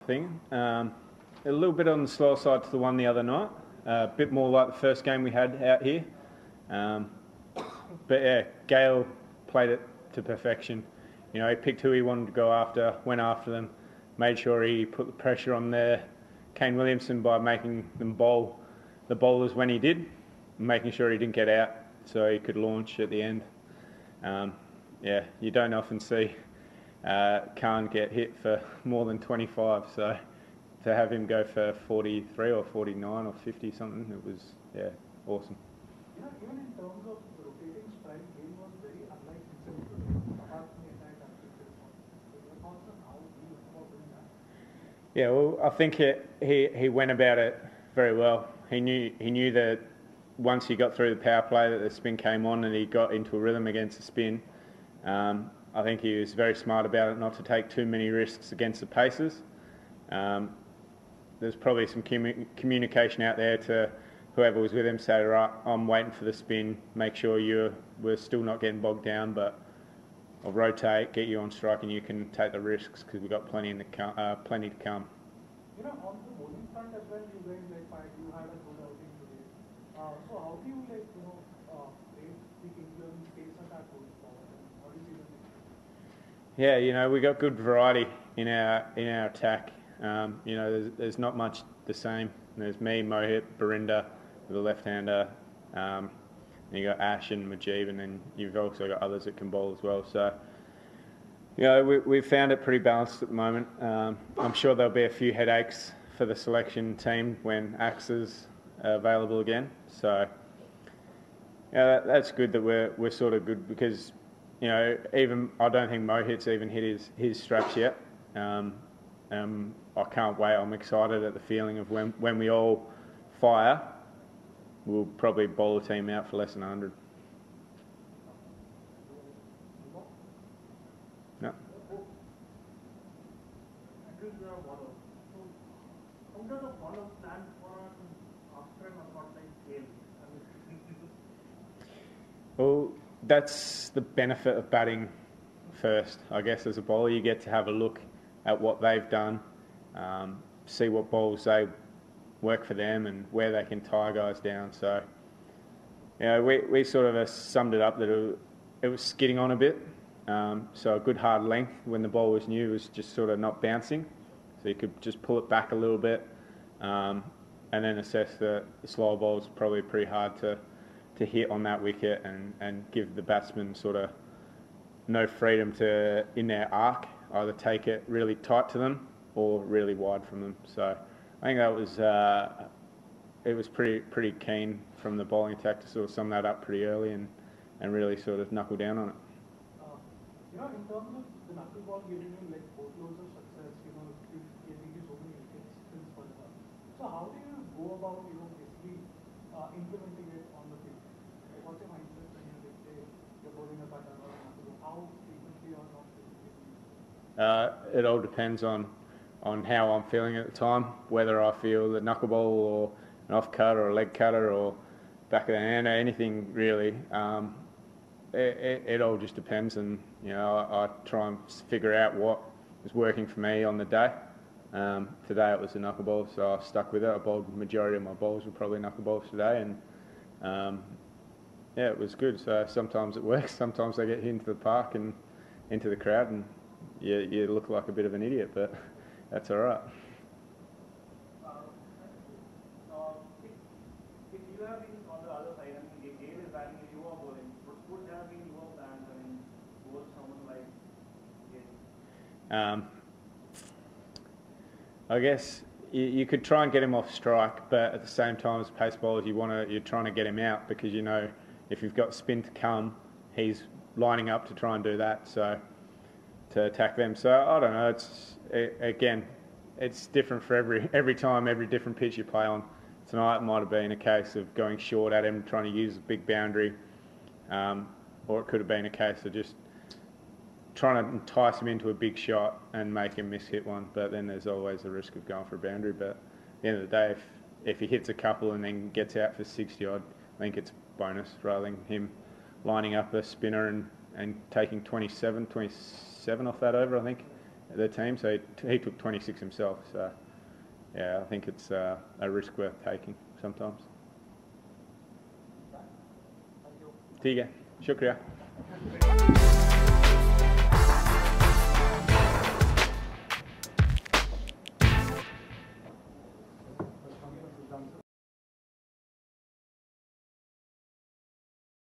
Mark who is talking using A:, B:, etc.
A: thing. A little bit on the slower side to the one the other night. A bit more like the first game we had out here. But yeah, Gayle played it to perfection. You know, he picked who he wanted to go after, went after them, made sure he put the pressure on there. Kane Williamson by making them bowl the bowlers when he did, making sure he didn't get out so he could launch at the end. Yeah, you don't often see Khan get hit for more than 25, so to have him go for 43 or 49 or 50 something, it was, yeah, awesome.
B: Yeah, even in terms of rotating strike, Gayle was very unlike himself today, apart from the entire tactical response. So your thoughts on how he went about doing that?
A: Yeah, well, I think he went about it very well. He knew that once he got through the power play that the spin came on and he got into a rhythm against the spin. I think he was very smart about it, not to take too many risks against the paces. There's probably some communication out there to whoever was with him, say, right, I'm waiting for the spin, make sure we're still not getting bogged down, but I'll rotate, get you on strike, and you can take the risks because we've got plenty to come.
B: You know, on the bowling front as well, you guys you had a good outing today. So how do you rate the England's pace attack going forward? And how do you see the next?
A: Yeah, you know, we got good variety in our attack. You know, there's not much the same. There's me, Mohit, Barinda, with a left-hander. And you got Ash and Mujeeb, and then you've also got others that can bowl as well. So, you know, we've found it pretty balanced at the moment. I'm sure there'll be a few headaches for the selection team when Axe's available again. So, yeah, that's good that we're sort of good because, you know, even I don't think Mohit's even hit his straps yet. I can't wait. I'm excited at the feeling of when we all fire, we'll probably bowl a team out for less than 100. No. Well, that's the benefit of batting first, I guess. As a bowler, you get to have a look at what they've done, see what bowls they work for them and where they can tie guys down. So, you know, we sort of summed it up that it was skidding on a bit. So a good hard length when the ball was new was just sort of not bouncing. So you could just pull it back a little bit and then assess the slower balls. Probably pretty hard to hit on that wicket and give the batsman sort of no freedom to, in their arc, either take it really tight to them or really wide from them. So I think that was it was pretty keen from the bowling attack to sort of sum that up pretty early and really sort of knuckle down on it.
B: You know, in terms of the knuckleball giving you like boatloads of success, you know, giving you so many wickets since World Cup. So how do you go about, you know, basically implementing it on the field? Like, what's your mindset when you say you're bowling a pattern or a knuckleball? How frequently or not frequently?
A: It all depends on how I'm feeling at the time, whether I feel the knuckleball or an off cut or a leg cutter or back of the hand or anything really. It all just depends, and you know I try and figure out what is working for me on the day. Today it was a knuckleball, so I stuck with it. I bowled the majority of my bowls were probably knuckleballs today, and yeah, it was good. So sometimes it works, sometimes I get hit into the park and into the crowd, and you look like a bit of an idiot, but that's all right.
B: If you have been on the other side, I mean, Gayle is batting and you are bowling, would there have been your plans, I mean, towards someone like Gayle?
A: I guess you could try and get him off strike, but at the same time as pace bowlers, you're trying to get him out because you know if you've got spin to come, he's lining up to try and do that. So to attack them. So I don't know. It's different for every time, every different pitch you play on. Tonight it might have been a case of going short at him, trying to use a big boundary, or it could have been a case of just trying to entice him into a big shot and make him miss hit one. But then there's always the risk of going for a boundary. But at the end of the day, if he hits a couple and then gets out for 60 odd, I think it's bonus rather than him lining up a spinner and taking 27 off that over, I think. the team, so he took 26 himself. So yeah, I think it's a risk worth taking sometimes.
B: Thank you.
A: ठीक है, शुक्रिया.